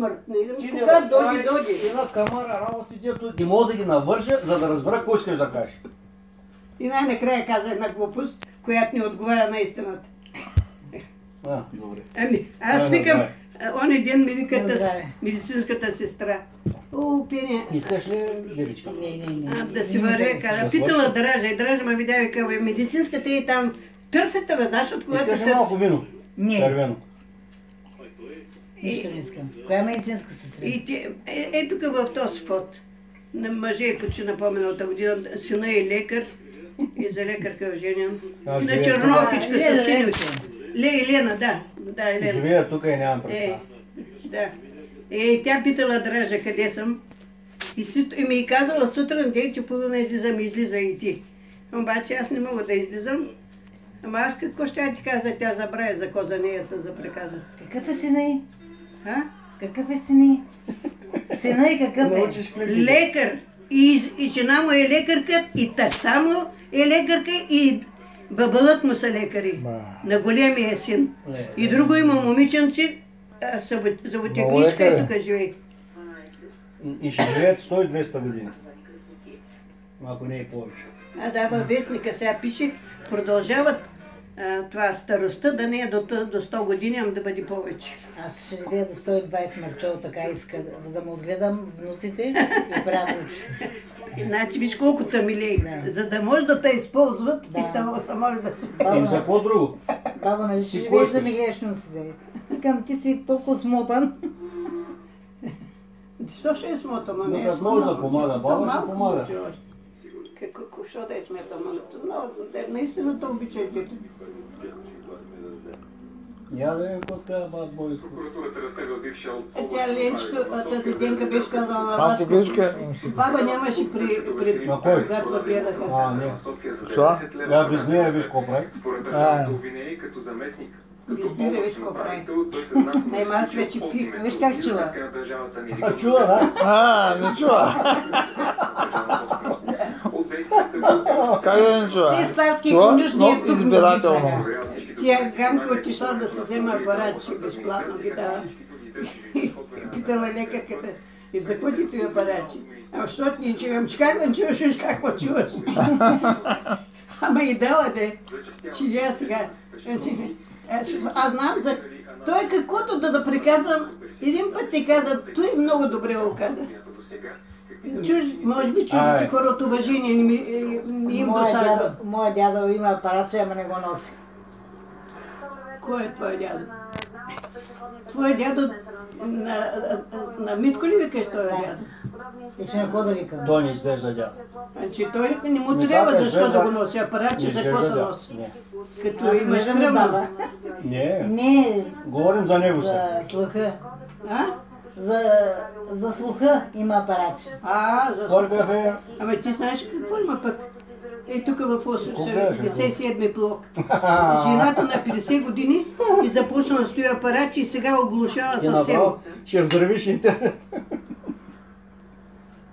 Кога доди. Една камара работи, дето не мога да ги навържа, за да разбера какво искаш да кажеш. И най-накрая каза една глупост, която не отговаря на истината. Добре. Ами, аз викам, оня ден ми викат медицинската сестра. О, Пеня. Искаш ли диричка? Не. Да си вървя, каза. Питала Дража и Дража ме видя, вика, медицинската и там. Търсите, веднъж от когато Искаш ли малко вино? Не. Червено. Нищо не искам. Коя медицинска сестра? И тук в този фот. На мъже е почина по-миналата година. Сина е лекар. И за лекарка е женен. На черновкичка със синьо. Елена, да. Да, Елена. Живея тук и нямам представа. Да. Тя питала Дража къде съм. И ми е казала сутрин, 9:30 излизам, излиза и ти. Обаче аз не мога да излизам. Ама аз какво ще ти каза, тя забравя за коза нея се запреказа. Какъв е сина й? А? Какъв е сина й? Сина й какъв е? Лекар. И жена му е лекарка, и тъща му е лекарка, и бъбълът му са лекари. На големия син. И друго има момиченци, зъботехничка и тук живее. И ще живеят 100-200 години. Ако не е повече. Да, във вестника сега пише, продължават това старостта да не е до 100 години, ама да бъде повече. Аз ще живея до 120, Марчо така иска, за да му отгледам внуците и правнучите. Значи виж колкото милей, за да може да те използват, и там са може да се... За какво друго? Баба, нали ще живееш да ми гледаш носите? Викам, ти си толкова смотан. Защо ще е смотан? Но като може да помага, баба ще помага. Що да е сметам? Но наистина то обичайте. Я да видим какво казва баб Бойко. Тя Ленчето, тази Денка беше казала на вас. Баба нямаше при когато гледаха. Не. Що? Я без нея виж какво прави. Избира виж какво прави. Найма аз вече пих. Виж как чува. Чува, да? Не чува. Как да не чува? Чува, но избирателно. Тя гамка отишла да се взема апарат, че безплатно ги дава. Питала лекарката, и за какво ти този апарат? Ама защото не чувам, че как да чуваш, виж как ме чуваш. Ама и дала де, че я сега. Аз знам за... Той каквото да приказвам, един път ти каза, той много добре го каза. Може би чуждите хора от уважение не им досажда. Моя дядо има апарат, ама не го носи. Кой е твой дядо? Твой дядо на Митко ли викаш той дядо? Ще на какво да викам? Той не изглежда дядо. Значи той не му трябва защо да го носи апарат, че за какво се носи? Като имаш кръвна. Не, говорим за него за слуха. А? За слуха има апарат. За слуха. Ама ти знаеш какво има пък? Тук в 57-ми блок. Жената на 50 години и започна да стои апарат и сега оглушава съвсем. Ще взривиш интернет.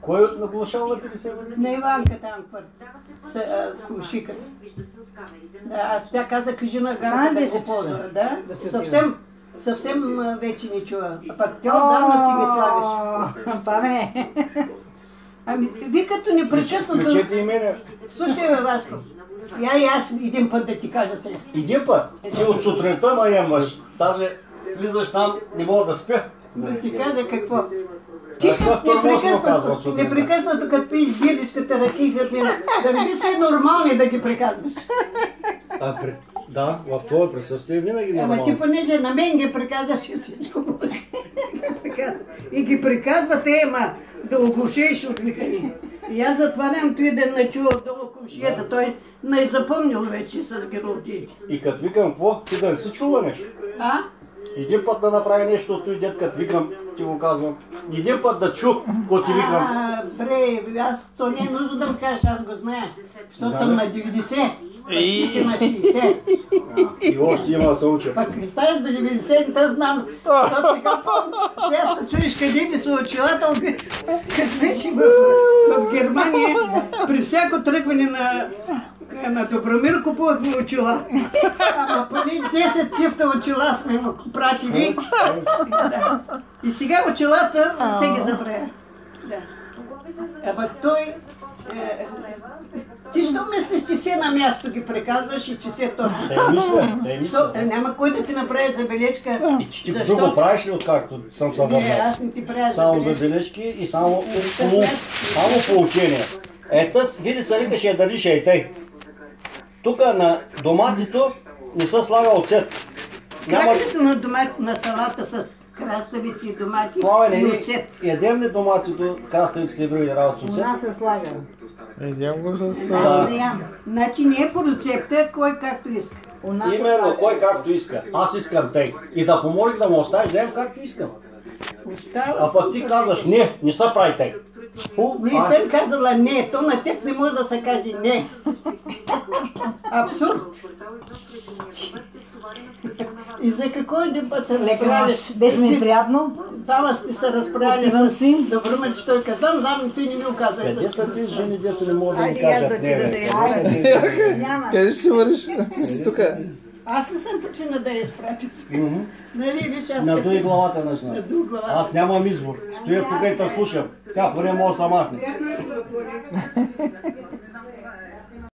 Кой е оглушал на 50 години? На Иванка там, кушиката. Тя каза, кажи на гарата да го ползва. Съвсем вече не чува. А пък тя отдавна си ги слагаш. Памене. Ами, ви като непрекъснато... Включете и мене. Слушай, бе, Васко. И аз един път да ти кажа сега. Един път? Ти от сутринта ма ямаш. Даже влизаш там, не мога да спя. Да ти кажа какво. Ти непрекъснато като пиеш зеличката ръки, да не би се нормални да ги приказваш. Да, в това присъствие винаги нормално. Ама ти понеже на мен ги приказваш и всичко. И ги приказвате, да оглушиш от викани. И аз затварям той да не чува отдолу комшията. Той не е запомнил вече с геролдиите. И като викам какво, ти да не си чула нещо? Един път да направи нещо от той дед, като викам, ти го казвам. Един път да чу, какво ти викам. Бре, аз то не е нужно да му кажеш, аз го зная. Защото съм на 90. Ти си на 60. И още има да се уча. Пък ставаш до 90, да знам. Сега се чуеш къде ми се очилател, като беше в Германия, при всяко тръгване На Добромир купувахме очила. Ама поне 10 чифта очила сме му пратили. Да. И сега очилата се ги забравя. Да. Ама той... Ти що мислиш, че си на място ги приказваш и че си точно? Те мисля. Няма кой да ти направи забележка. И че ти друго правиш ли откакто съм се върнал? Не, аз не ти правя Само забележка. забележки и само поучение. Ето, види царика ще я държи и тъй. Тук на доматито не се слага оцет. Кракането на салата с краставици и домати Пламен, и оцет. ядем ли доматито, краставици и други работи с У оцет? нас се слага. Едем го с... Аз не ям. Значи не е по рецепта, кой както иска. У нас се Именно, слага. кой както иска. Аз искам тъй. И да помолих да му оставиш, да ям както искам. А пък ти казваш, не се прави тъй. Не съм казала не, то на теб не може да се каже не. Абсурд. И за какво един път се разправиш? Беше ми приятно. Двама сте се разправили Отивам с си. Добромир, че той каза, знам, той не ми оказва. Къде са ти жени, дето не могат да ми Айде, я кажат да не, отида бе? да я Къде Няма. Къде ще вървиш? Ти си тук. Аз не съм почина да я изпратя. Нали, виж, аз Надуй като... главата на жена. Надуй главата. Аз нямам избор. Стоя тук и те слушам. Тя поне мога да се махне. Вярно е,